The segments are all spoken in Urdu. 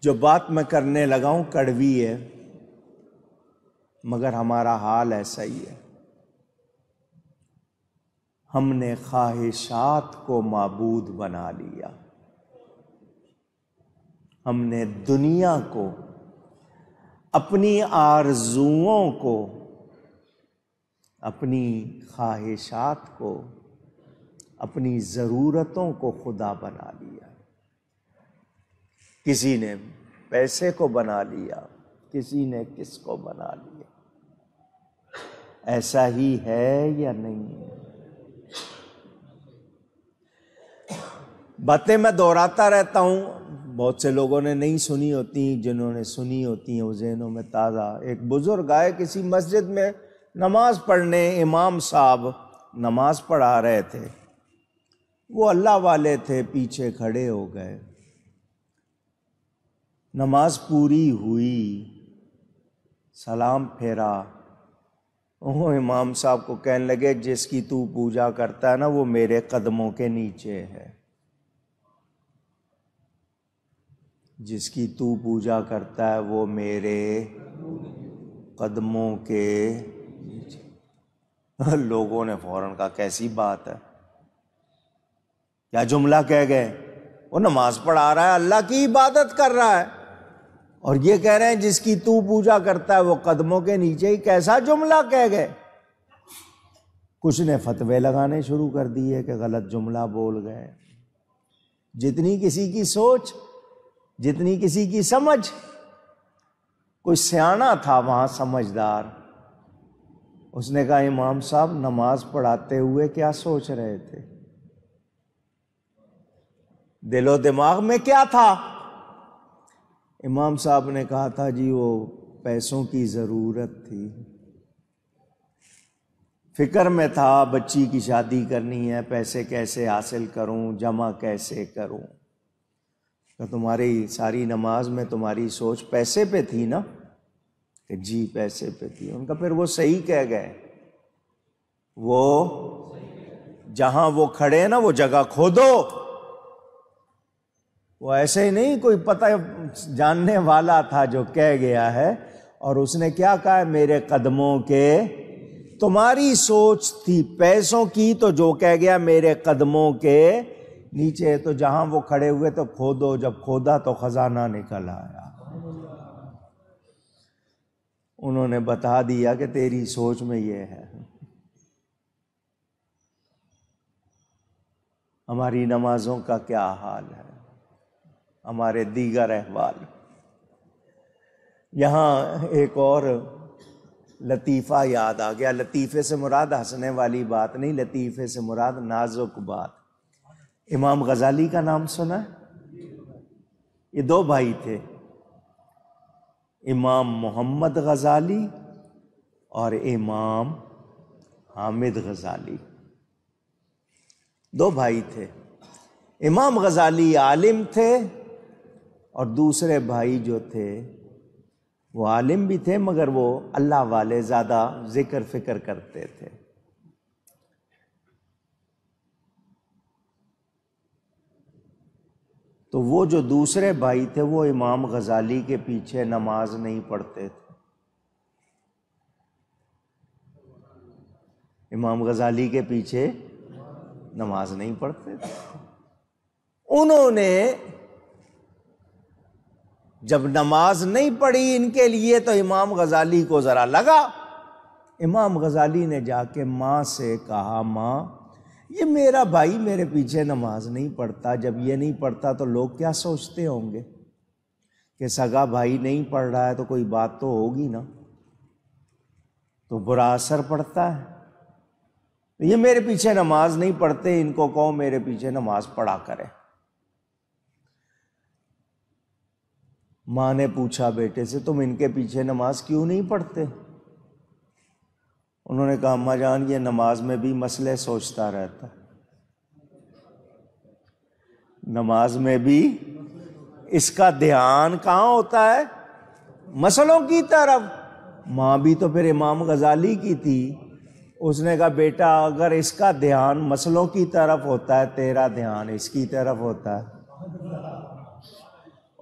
جو بات میں کرنے لگا ہوں کڑوی ہے، مگر ہمارا حال ایسا ہی ہے۔ ہم نے خواہشات کو معبود بنا لیا، ہم نے دنیا کو، اپنی آرزوؤں کو، اپنی خواہشات کو، اپنی ضرورتوں کو خدا بنا لیا۔ کسی نے پیسے کو بنا لیا، کسی نے کس کو بنا لیا۔ ایسا ہی ہے یا نہیں؟ باتیں میں دہراتا رہتا ہوں، بہت سے لوگوں نے نہیں سنی ہوتی، جنہوں نے سنی ہوتی ہیں وہ ذہنوں میں تازہ۔ ایک بزرگ آئے کسی مسجد میں نماز پڑھنے، امام صاحب نماز پڑھا رہے تھے، وہ اللہ والے تھے، پیچھے کھڑے ہو گئے۔ نماز پوری ہوئی، سلام پھیرا، وہ امام صاحب کو کہنے لگے جس کی تو پوجا کرتا ہے نا وہ میرے قدموں کے نیچے ہے، جس کی تو پوجا کرتا ہے وہ میرے قدموں کے نیچے۔ لوگوں نے فوراً کہا کیسی بات ہے، کیا جملہ کہہ گئے؟ وہ نماز پڑھا رہا ہے، اللہ کی عبادت کر رہا ہے، اور یہ کہہ رہے ہیں جس کی تو پوجا کرتا ہے وہ قدموں کے نیچے ہی، کیسا جملہ کہہ گئے؟ کچھ نے فتوے لگانے شروع کر دیے کہ غلط جملہ بول گئے۔ جتنی کسی کی سوچ، جتنی کسی کی سمجھ، کوئی سیاںا تھا وہاں سمجھدار، اس نے کہا امام صاحب نماز پڑھاتے ہوئے کیا سوچ رہے تھے؟ دل و دماغ میں کیا تھا؟ امام صاحب نے کہا تھا جی وہ پیسوں کی ضرورت تھی، فکر میں تھا بچی کی شادی کرنی ہے، پیسے کیسے حاصل کروں، جمع کیسے کروں۔ تو تمہاری ساری نماز میں تمہاری سوچ پیسے پہ تھی نا؟ کہ جی پیسے پہ تھی۔ ان کا پھر وہ صحیح کہہ گئے، وہ جہاں وہ کھڑے ہیں نا وہ جگہ کھودو۔ وہ ایسے ہی نہیں، کوئی پتہ جاننے والا تھا جو کہہ گیا ہے، اور اس نے کیا کہا ہے؟ میرے قدموں کے، تمہاری سوچ تھی پیسوں کی، تو جو کہہ گیا میرے قدموں کے نیچے، تو جہاں وہ کھڑے ہوئے تو کھودو، جب کھودا تو خزانہ نکل آیا۔ انہوں نے بتا دیا کہ تیری سوچ میں یہ ہے۔ ہماری نمازوں کا کیا حال ہے، ہمارے دیگر احوال۔ یہاں ایک اور لطیفہ یاد آ گیا۔ لطیفے سے مراد ہنسنے والی بات نہیں، لطیفے سے مراد نازک بات۔ امام غزالی کا نام سنا ہے؟ یہ دو بھائی تھے، امام محمد غزالی اور امام حامد غزالی، دو بھائی تھے۔ امام غزالی عالم تھے، اور دوسرے بھائی جو تھے وہ عالم بھی تھے مگر وہ اللہ والے، زیادہ ذکر فکر کرتے تھے۔ تو وہ جو دوسرے بھائی تھے وہ امام غزالی کے پیچھے نماز نہیں پڑھتے تھے، امام غزالی کے پیچھے نماز نہیں پڑھتے تھے۔ انہوں نے جب نماز نہیں پڑھی ان کے لیے تو امام غزالی کو ذرا لگا۔ امام غزالی نے جا کے ماں سے کہا ماں یہ میرا بھائی میرے پیچھے نماز نہیں پڑھتا، جب یہ نہیں پڑھتا تو لوگ کیا سوچتے ہوں گے کہ سگا بھائی نہیں پڑھ رہا ہے تو کوئی بات تو ہوگی نا، تو برا اثر پڑتا ہے۔ یہ میرے پیچھے نماز نہیں پڑھتے، ان کو کہو میرے پیچھے نماز پڑھا کرے۔ ماں نے پوچھا بیٹے سے تم ان کے پیچھے نماز کیوں نہیں پڑھتے؟ انہوں نے کہا اماں جان یہ نماز میں بھی مسئلے سوچتا رہتا، نماز میں بھی اس کا دھیان کہاں ہوتا ہے؟ مسئلوں کی طرف۔ ماں بھی تو پھر امام غزالی کی تھی، اس نے کہا بیٹا اگر اس کا دھیان مسئلوں کی طرف ہوتا ہے، تیرا دھیان اس کی طرف ہوتا ہے۔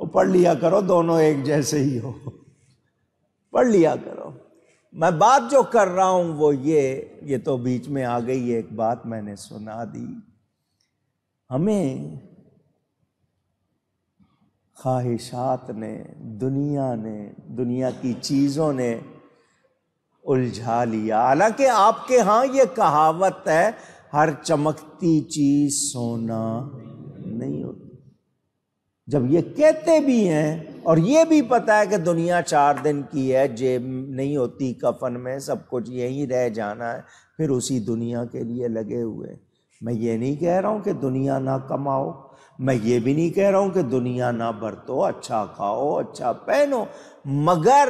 وہ پڑھ لیا کرو، دونوں ایک جیسے ہی ہو، پڑھ لیا کرو۔ میں بات جو کر رہا ہوں وہ یہ تو بیچ میں آ گئی ایک بات میں نے سنا دی۔ ہمیں خواہشات نے، دنیا کی چیزوں نے الجھا لیا۔ حالانکہ آپ کے ہاں یہ کہاوت ہے، ہر چمکتی چیز سونا نہیں ہوتی۔ جب یہ کہتے بھی ہیں اور یہ بھی پتا ہے کہ دنیا 4 دن کی ہے، جیب نہیں ہوتی کفن میں، سب کچھ یہیں رہ جانا ہے، پھر اسی دنیا کے لیے لگے ہوئے۔ میں یہ نہیں کہہ رہا ہوں کہ دنیا نہ کماؤ، میں یہ بھی نہیں کہہ رہا ہوں کہ دنیا نہ برتو، اچھا کھاؤ، اچھا پہنو، مگر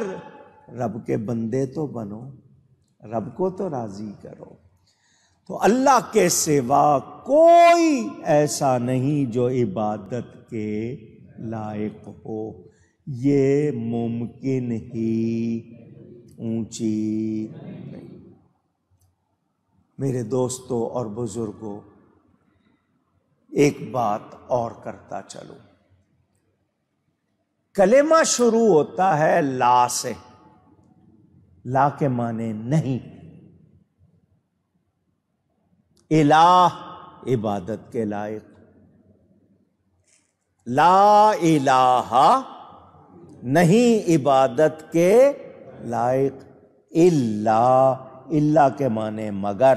رب کے بندے تو بنو، رب کو تو راضی کرو۔ تو اللہ کے سوا کوئی ایسا نہیں جو عبادت کے لائق ہو، یہ ممکن ہی اونچی نہیں۔ میرے دوستوں اور بزرگوں، ایک بات اور کرتا چلوں۔ کلمہ شروع ہوتا ہے لا سے، لا کے معنی نہیں، الہ عبادت کے لائق، لا الہ نہیں عبادت کے لائق، الا کے معنی مگر،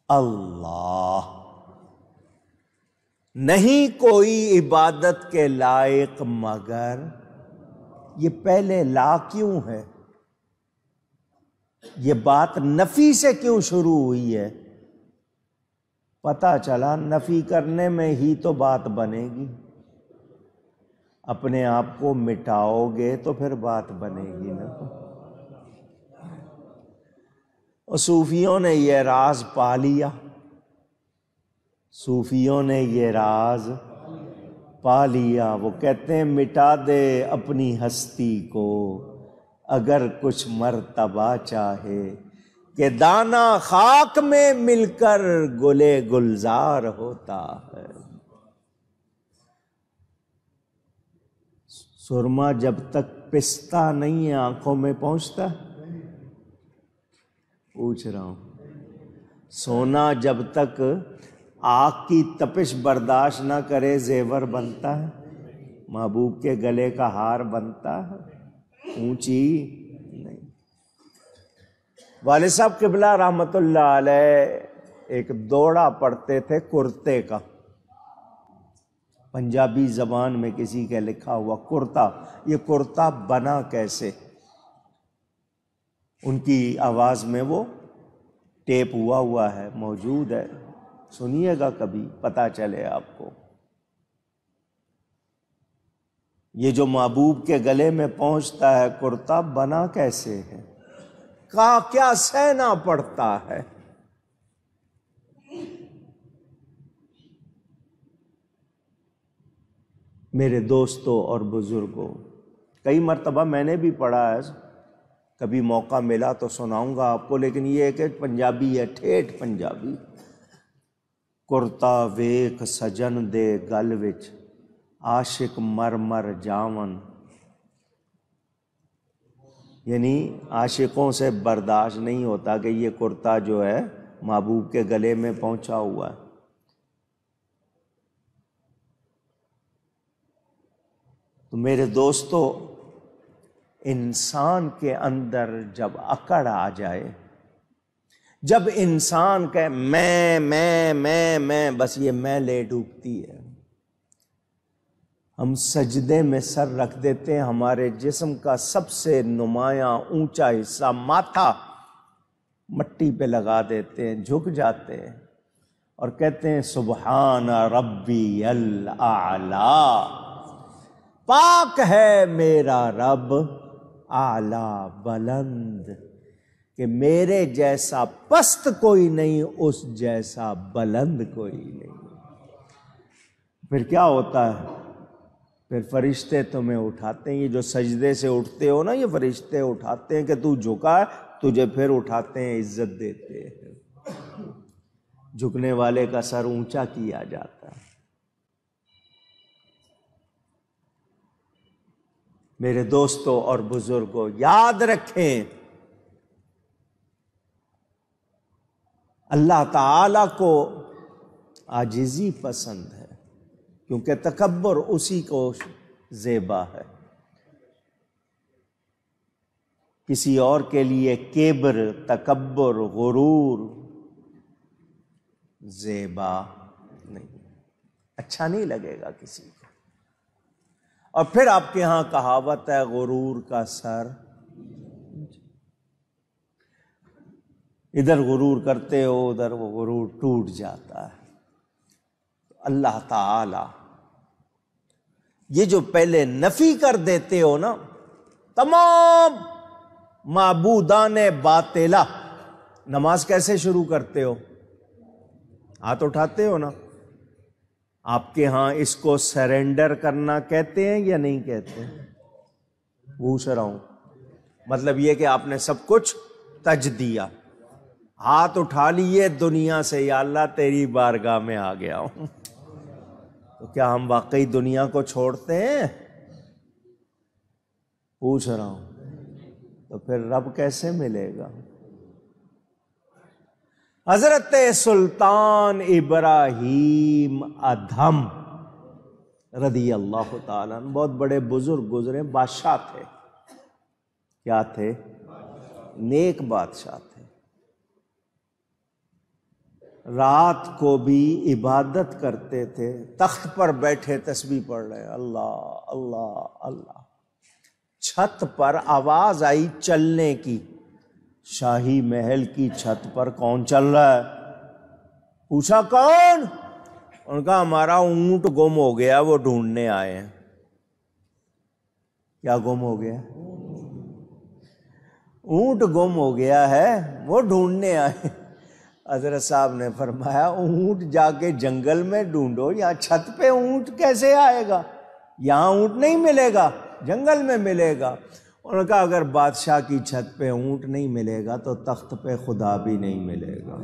اللہ نہیں کوئی عبادت کے لائق مگر۔ یہ پہلے لا کیوں ہے؟ یہ بات نفی سے کیوں شروع ہوئی ہے؟ پتہ چلا نفی کرنے میں ہی تو بات بنے گی، اپنے آپ کو مٹاؤ گے تو پھر بات بنے گی نا۔ اور صوفیوں نے یہ راز پا لیا، صوفیوں نے یہ راز پا لیا۔ وہ کہتے ہیں مٹا دے اپنی ہستی کو اگر کچھ مرتبہ چاہے، کہ دانہ خاک میں مل کر گلے گلزار ہوتا ہے۔ سرما جب تک پستا نہیں ہے آنکھوں میں پہنچتا، پوچھ رہا ہوں، سونا جب تک آگ کی تپش برداشت نہ کرے زیور بنتا ہے، محبوب کے گلے کا ہار بنتا ہے، اونچی نہیں۔ والد صاحب قبلہ رحمت اللہ علیہ ایک دوڑا پڑھتے تھے کرتے کا، پنجابی زبان میں کسی کے لکھا ہوا کرتا۔ یہ کرتا بنا کیسے؟ ان کی آواز میں وہ ٹیپ ہوا ہے، موجود ہے، سنیے گا کبھی پتہ چلے آپ کو۔ یہ جو محبوب کے گلے میں پہنچتا ہے کرتا بنا کیسے ہے؟ کیا سہنا پڑتا ہے؟ میرے دوستوں اور بزرگوں، کئی مرتبہ میں نے بھی پڑھا ہے، کبھی موقع ملا تو سناؤں گا آپ کو، لیکن یہ ہے کہ پنجابی ہے، ٹھیٹھ پنجابی۔ کرتا ویکھ سجن دے گل وچ عاشق مر مر جاون، یعنی عاشقوں سے برداشت نہیں ہوتا کہ یہ کرتا جو ہے محبوب کے گلے میں پہنچا ہوا ہے۔ تو میرے دوستو، انسان کے اندر جب اکڑ آ جائے، جب انسان کہ میں بس یہ میں لے ڈوبتی ہے، ہم سجدے میں سر رکھ دیتے ہیں، ہمارے جسم کا سب سے نمایاں اونچا حصہ ماتھا مٹی پہ لگا دیتے ہیں، جھک جاتے ہیں اور کہتے ہیں سبحان ربی الاعلی، پاک ہے میرا رب اعلیٰ بلند، کہ میرے جیسا پست کوئی نہیں، اس جیسا بلند کوئی نہیں۔ پھر کیا ہوتا ہے؟ پھر فرشتے تمہیں اٹھاتے ہیں، یہ جو سجدے سے اٹھتے ہو نا، یہ فرشتے اٹھاتے ہیں کہ تو جھکا ہے، تجھے پھر اٹھاتے ہیں، عزت دیتے ہیں، جھکنے والے کا سر اونچا کیا جاتا ہے۔ میرے دوستوں اور بزرگوں یاد رکھیں، اللہ تعالی کو عاجزی پسند ہے، کیونکہ تکبر اسی کو زیبا ہے۔ کسی اور کے لیے کبر، تکبر، غرور زیبا نہیں، اچھا نہیں لگے گا کسی کو۔ اور پھر آپ کے ہاں کہاوت ہے، غرور کا سر، ادھر غرور کرتے ہو ادھر وہ غرور ٹوٹ جاتا ہے۔ اللہ تعالی یہ جو پہلے نفی کر دیتے ہو نا تمام معبودان باطلہ، نماز کیسے شروع کرتے ہو؟ ہاتھ اٹھاتے ہو نا؟ آپ کے ہاں اس کو سرنڈر کرنا کہتے ہیں یا نہیں کہتے؟ پوچھ رہا ہوں، مطلب یہ کہ آپ نے سب کچھ تج دیا، ہاتھ اٹھا لیے دنیا سے، یا اللہ تیری بارگاہ میں آ گیا ہوں۔ تو کیا ہم واقعی دنیا کو چھوڑتے ہیں؟ پوچھ رہا ہوں، تو پھر رب کیسے ملے گا؟ حضرت سلطان ابراہیم ادھم رضی اللہ تعالیٰ عنہ بہت بڑے بزرگ گزرے، بادشاہ تھے۔ کیا تھے؟ نیک بادشاہ تھے۔ رات کو بھی عبادت کرتے تھے، تخت پر بیٹھے تسبیح پڑھ رہے، اللہ اللہ اللہ۔ چھت پر آواز آئی چلنے کی، شاہی محل کی چھت پر کون چل رہا ہے؟ پوچھا کون؟ ان کا ہمارا اونٹ گم ہو گیا، وہ ڈھونڈنے آئے ہیں۔ کیا گم ہو گیا؟ اونٹ گم ہو گیا ہے، وہ ڈھونڈنے آئے۔ حضرت صاحب نے فرمایا اونٹ جا کے جنگل میں ڈھونڈو، یہاں چھت پہ اونٹ کیسے آئے گا؟ یہاں اونٹ نہیں ملے گا، جنگل میں ملے گا۔ انہوں نے کہا اگر بادشاہ کی چھت پہ اونٹ نہیں ملے گا تو تخت پہ خدا بھی نہیں ملے گا۔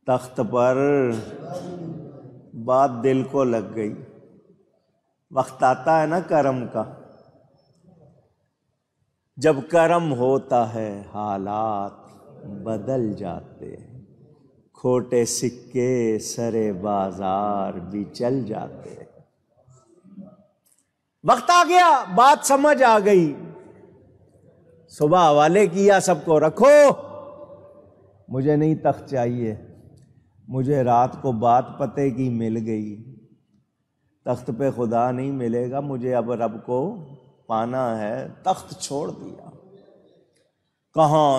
تخت پر بات دل کو لگ گئی۔ وقت آتا ہے نا کرم کا، جب کرم ہوتا ہے حالات بدل جاتے ہیں، کھوٹے سکے سرے بازار بھی چل جاتے ہیں۔ وقت آ گیا، بات سمجھ آ گئی، صبح حوالے کیا سب کو، رکھو مجھے نہیں تخت چاہیے، مجھے رات کو بات پتے کی مل گئی، تخت پہ خدا نہیں ملے گا، مجھے اب رب کو پانا ہے۔ تخت چھوڑ دیا۔ کہاں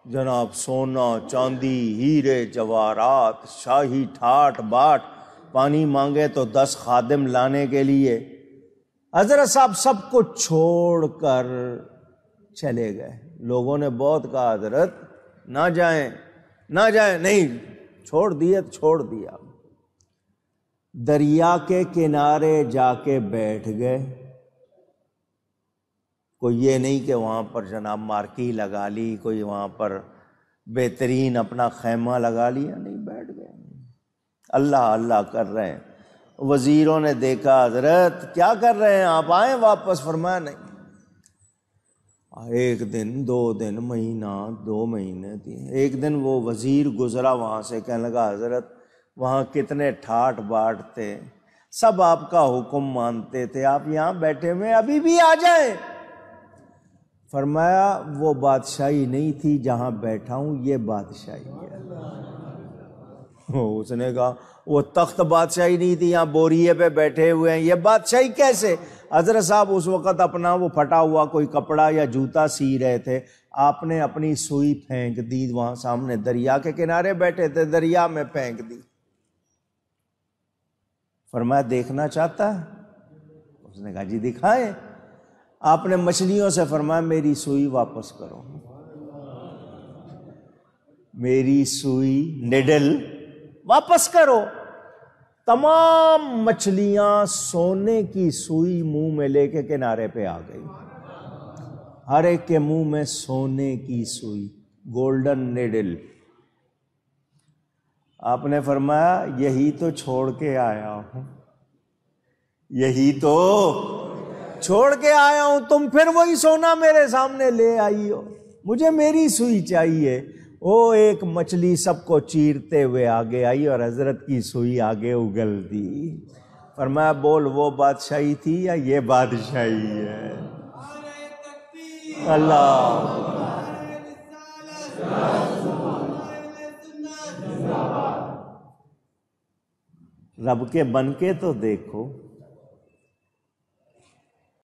جناب سونا چاندی ہیرے جواہرات، شاہی ٹھاٹ باٹ، پانی مانگے تو 10 خادم لانے کے لیے۔ حضرت صاحب سب کو چھوڑ کر چلے گئے۔ لوگوں نے بہت کہا حضرت نہ جائیں نہ جائیں، نہیں، چھوڑ دیے تو چھوڑ دیا۔ دریا کے کنارے جا کے بیٹھ گئے۔ کوئی یہ نہیں کہ وہاں پر جناب مارکی لگا لی، کوئی وہاں پر بہترین اپنا خیمہ لگا لیا، نہیں، بیٹھ گئے، اللہ اللہ کر رہے ہیں۔ وزیروں نے دیکھا حضرت کیا کر رہے ہیں آپ، آئیں واپس؟ فرمایا نہیں۔ ایک دن، 2 دن، مہینہ، 2 مہینے، 3، ایک دن وہ وزیر گزرا وہاں سے، کہنے لگا حضرت وہاں کتنے ٹھاٹ باٹ تھے، سب آپ کا حکم مانتے تھے، آپ یہاں بیٹھے ہوئے ابھی بھی آ جائیں۔ فرمایا وہ بادشاہی نہیں تھی جہاں بیٹھا ہوں، یہ بادشاہی ہے۔ اس نے کہا وہ تخت بادشاہی نہیں تھی، یہاں بوریے پہ بیٹھے ہوئے ہیں، یہ بادشاہی کیسے؟ حضرت صاحب اس وقت اپنا وہ پھٹا ہوا کوئی کپڑا یا جوتا سی رہے تھے، آپ نے اپنی سوئی پھینک دی، وہاں سامنے دریا کے کنارے بیٹھے تھے، دریا میں پھینک دی۔ فرمایا دیکھنا چاہتا ہے؟ اس نے کہا جی دکھائیں۔ آپ نے مچھلیوں سے فرمایا میری سوئی واپس کرو، میری سوئی نیڈل واپس کرو۔ تمام مچھلیاں سونے کی سوئی منہ میں لے کے کنارے پہ آ گئی، ہر ایک کے منہ میں سونے کی سوئی، گولڈن نیڈل۔ آپ نے فرمایا یہی تو چھوڑ کے آیا ہوں، یہی تو چھوڑ کے آیا ہوں، تم پھر وہی سونا میرے سامنے لے آئی ہو، مجھے میری سوئی چاہیے۔ وہ ایک مچھلی سب کو چیرتے ہوئے آگے آئی اور حضرت کی سوئی آگے اگل دی۔ فرمایا بول وہ بادشاہی تھی یا یہ بادشاہی ہے؟ اللہ رب کے بن کے تو دیکھو۔